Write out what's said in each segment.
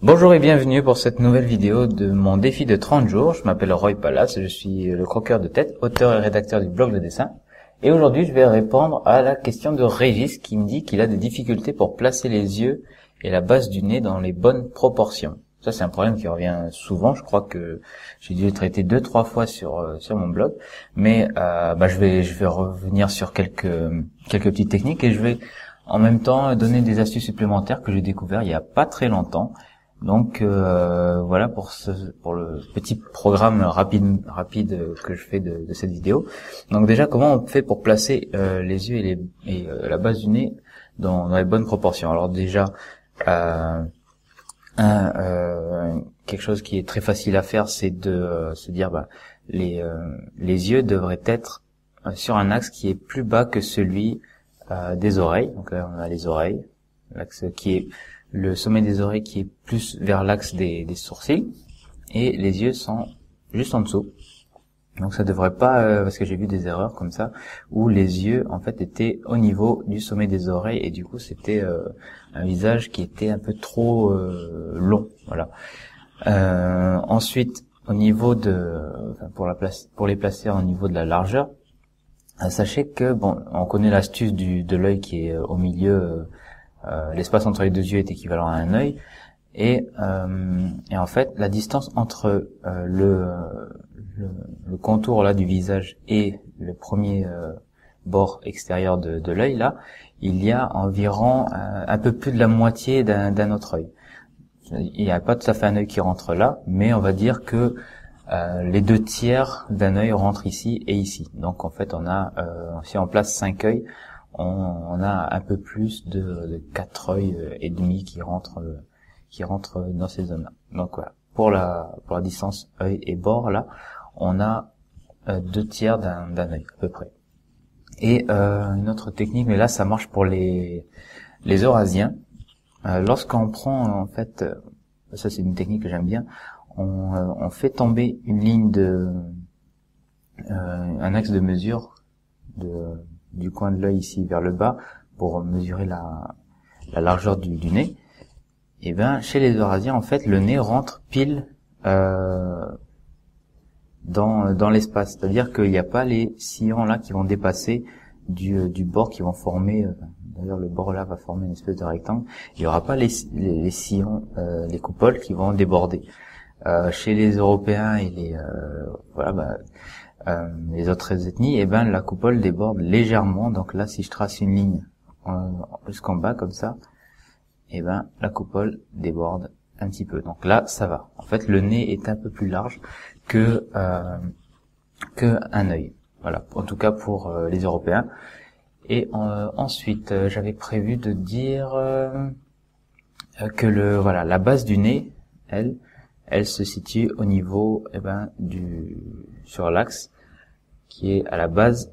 Bonjour et bienvenue pour cette nouvelle vidéo de mon défi de 30 jours. Je m'appelle Roy Palace, je suis le croqueur de tête, auteur et rédacteur du blog de dessin. Et aujourd'hui, je vais répondre à la question de Régis qui me dit qu'il a des difficultés pour placer les yeux et la base du nez dans les bonnes proportions. Ça, c'est un problème qui revient souvent. Je crois que j'ai dû le traiter 2-3 fois sur mon blog. Mais je vais revenir sur quelques petites techniques et je vais en même temps donner des astuces supplémentaires que j'ai découvert il y a pas très longtemps. Donc voilà pour le petit programme rapide que je fais de cette vidéo. Donc déjà, comment on fait pour placer les yeux et la base du nez dans les bonnes proportions. Alors déjà, quelque chose qui est très facile à faire, c'est de se dire les yeux devraient être sur un axe qui est plus bas que celui des oreilles. Donc là, on a les oreilles, l'axe qui est le sommet des oreilles qui est plus vers l'axe des sourcils, et les yeux sont juste en dessous. Donc ça devrait pas, parce que j'ai vu des erreurs comme ça, où les yeux en fait étaient au niveau du sommet des oreilles, et du coup c'était un visage qui était un peu trop long. Voilà. Ensuite, au niveau pour les placer au niveau de la largeur, sachez que on connaît l'astuce de l'œil qui est au milieu. L'espace entre les deux yeux est équivalent à un œil, et en fait la distance entre le contour là du visage et le premier bord extérieur de l'œil là, il y a environ un peu plus de la moitié d'un autre œil. Il n'y a pas tout à fait un œil qui rentre là, mais on va dire que les 2/3 d'un œil rentrent ici et ici. Donc en fait on a si on place 5 œils, on a un peu plus de 4 œils et demi qui rentrent dans ces zones-là. Donc voilà, pour la distance œil et bord là, on a 2/3 d'un œil à peu près. Et une autre technique, mais là ça marche pour les Eurasiens. Lorsqu'on prend en fait, ça c'est une technique que j'aime bien, on fait tomber une ligne un axe de mesure du coin de l'œil ici vers le bas pour mesurer la largeur du nez. Et chez les Eurasiens en fait le nez rentre pile dans l'espace, c'est-à-dire qu'il n'y a pas les sillons là qui vont dépasser du bord, qui vont former d'ailleurs le bord là va former une espèce de rectangle. Il n'y aura pas les sillons, les coupoles qui vont déborder. Chez les Européens et les autres ethnies, la coupole déborde légèrement. Donc là, si je trace une ligne jusqu'en bas comme ça, la coupole déborde un petit peu. Donc là, ça va. En fait, le nez est un peu plus large que un œil. Voilà. En tout cas pour les Européens. Et ensuite, j'avais prévu de dire que la base du nez, elle se situe au niveau sur l'axe qui est à la base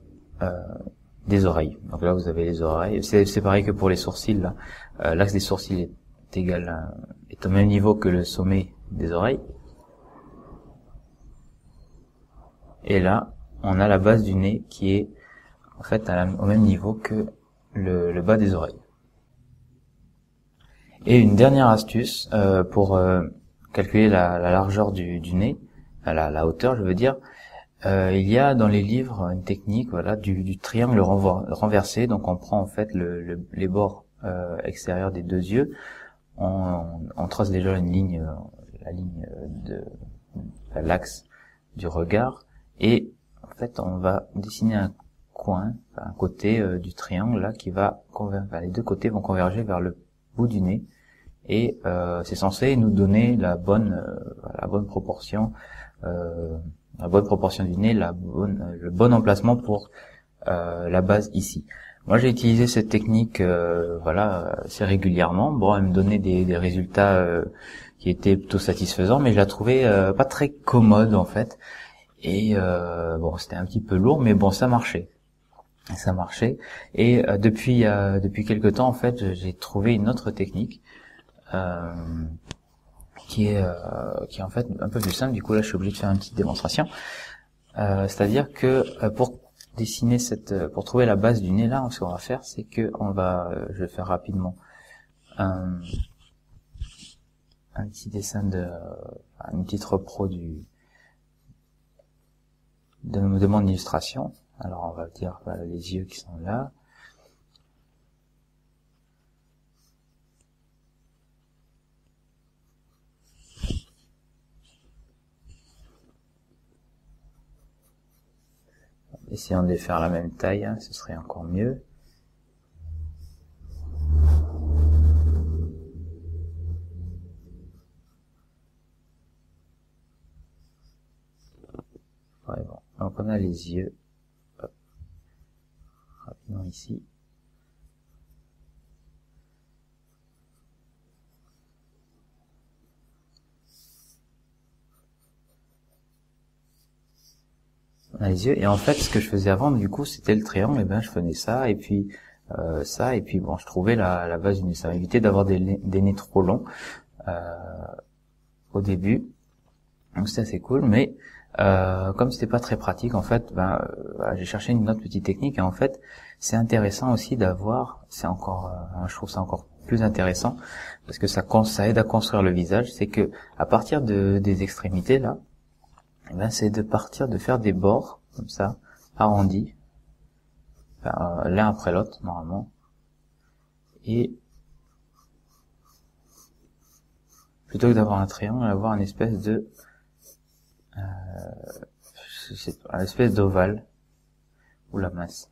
des oreilles. Donc là vous avez les oreilles, c'est pareil que pour les sourcils là. L'axe des sourcils est au même niveau que le sommet des oreilles. Et là, on a la base du nez qui est en fait au même niveau que le bas des oreilles. Et une dernière astuce pour calculer la largeur du nez, la hauteur je veux dire, il y a dans les livres une technique du triangle renversé. Donc on prend en fait les bords extérieurs des deux yeux, on trace déjà une ligne, la ligne de l'axe du regard, et en fait on va dessiner un côté du triangle là qui va les deux côtés vont converger vers le bout du nez. Et c'est censé nous donner la bonne proportion, du nez, le bon emplacement pour la base ici. Moi, j'ai utilisé cette technique, assez régulièrement. Elle me donnait des résultats qui étaient plutôt satisfaisants, mais je la trouvais pas très commode en fait. Et c'était un petit peu lourd, mais ça marchait. Et depuis quelque temps, en fait, j'ai trouvé une autre technique. Qui est en fait un peu plus simple. Du coup là je suis obligé de faire une petite démonstration, c'est-à-dire que pour trouver la base du nez là, ce qu'on va faire, c'est que je vais faire rapidement un petit dessin une petite repro de mon illustration. Alors on va dire voilà, les yeux qui sont là. Essayons de les faire la même taille, hein, ce serait encore mieux. Ouais, bon. Donc on a les yeux. Hop. Rapidement ici. On a les yeux. Et en fait, ce que je faisais avant, du coup, c'était le triangle. Et ben, je faisais ça, et puis ça, et puis bon, je trouvais la base du nez. Ça m'évitait d'avoir des nez trop longs au début. Donc c'était assez cool, mais comme c'était pas très pratique, en fait, voilà, j'ai cherché une autre petite technique. Et en fait, c'est intéressant aussi d'avoir, c'est encore, je trouve ça encore plus intéressant parce que ça aide à construire le visage. C'est que à partir des extrémités là, c'est de faire des bords comme ça, arrondis, l'un après l'autre normalement, et plutôt que d'avoir un triangle, avoir une espèce de une espèce d'ovale ou la masse.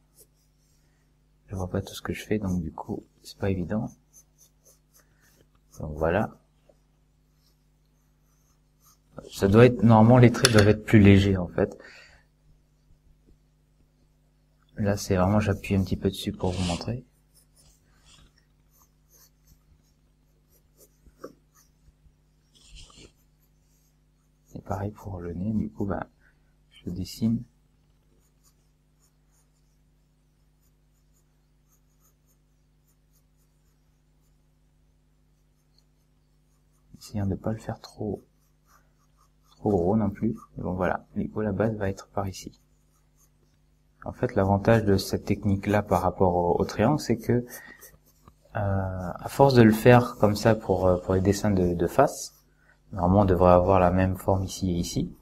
Je vois pas tout ce que je fais, donc du coup c'est pas évident. Donc voilà. Ça doit être, normalement les traits doivent être plus légers en fait. Là c'est vraiment, j'appuie un petit peu dessus pour vous montrer. Et pareil pour le nez, du coup je le dessine. Essayant de pas le faire trop gros non plus. Et bon voilà, du coup la base va être par ici. En fait, l'avantage de cette technique-là par rapport au triangle, c'est que à force de le faire comme ça pour les dessins de face, normalement on devrait avoir la même forme ici et ici.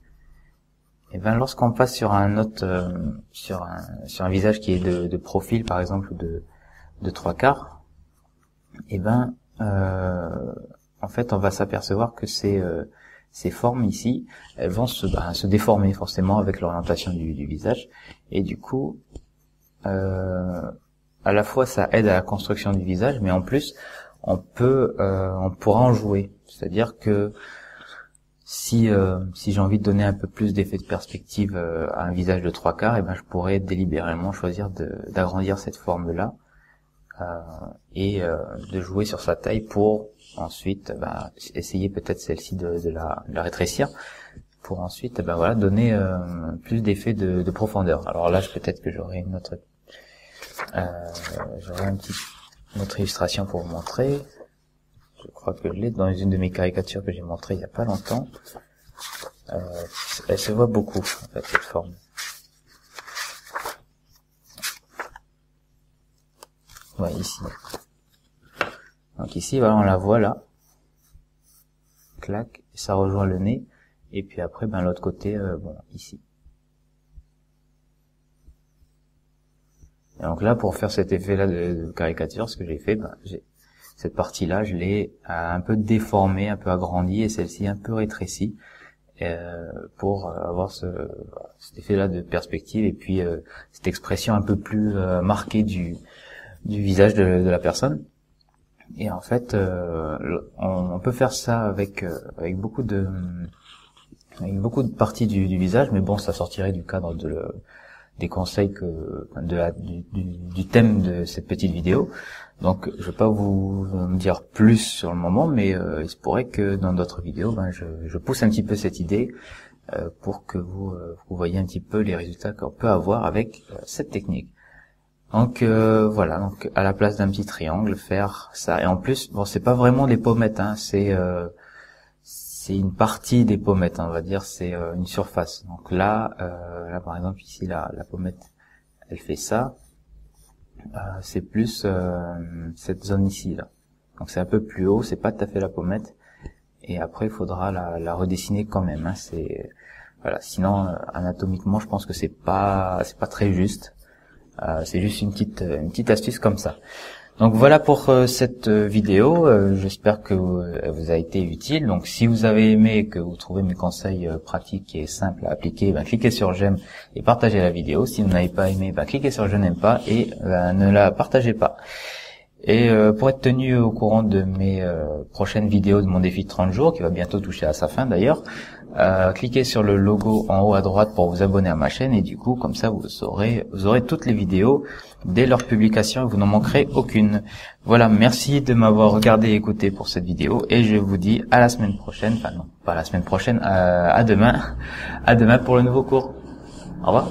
Et lorsqu'on passe sur un autre, sur un visage qui est de profil par exemple, de 3/4, et en fait on va s'apercevoir que ces formes ici, elles vont se déformer forcément avec l'orientation du visage, et du coup à la fois ça aide à la construction du visage, mais en plus on pourra en jouer. C'est-à-dire que si j'ai envie de donner un peu plus d'effet de perspective à un visage de 3/4, je pourrais délibérément choisir d'agrandir cette forme-là et de jouer sur sa taille pour ensuite essayer peut-être celle-ci de la rétrécir, pour ensuite voilà, donner plus d'effet de profondeur. Alors là peut-être que j'aurai une autre une autre illustration pour vous montrer. Je crois que je l'ai dans une de mes caricatures que j'ai montrées il y a pas longtemps. Elle se voit beaucoup en fait, cette forme. Ouais, ici. Donc ici, voilà, on la voit là. Clac, ça rejoint le nez. Et puis après, l'autre côté, ici. Et donc là, pour faire cet effet-là de caricature, ce que j'ai fait, cette partie-là, je l'ai un peu déformée, un peu agrandie, et celle-ci un peu rétrécie, pour avoir cet effet-là de perspective, et puis cette expression un peu plus marquée du visage de la personne. Et en fait, on peut faire ça avec beaucoup de parties du visage, mais bon, ça sortirait du cadre des conseils du thème de cette petite vidéo. Donc je vais pas vous dire plus sur le moment, mais il se pourrait que dans d'autres vidéos je pousse un petit peu cette idée pour que vous voyez un petit peu les résultats qu'on peut avoir avec cette technique. Donc voilà, donc à la place d'un petit triangle, faire ça. Et en plus, c'est pas vraiment des pommettes, hein, c'est une partie des pommettes, on va dire, c'est une surface. Donc là par exemple ici la pommette, elle fait ça. C'est plus cette zone ici là. Donc c'est un peu plus haut, c'est pas tout à fait la pommette. et après il faudra la redessiner quand même, hein. C'est voilà, sinon anatomiquement je pense que c'est pas très juste. C'est juste une petite astuce comme ça. Donc voilà pour cette vidéo. J'espère que elle vous a été utile. Donc si vous avez aimé et que vous trouvez mes conseils pratiques et simples à appliquer, cliquez sur j'aime et partagez la vidéo. Si vous n'avez pas aimé, cliquez sur je n'aime pas et ne la partagez pas. Et pour être tenu au courant de mes prochaines vidéos de mon défi de 30 jours, qui va bientôt toucher à sa fin d'ailleurs, cliquez sur le logo en haut à droite pour vous abonner à ma chaîne, et du coup comme ça vous aurez toutes les vidéos dès leur publication et vous n'en manquerez aucune. Voilà, merci de m'avoir regardé et écouté pour cette vidéo, et je vous dis à la semaine prochaine, enfin non, pas la semaine prochaine, à demain pour le nouveau cours. Au revoir.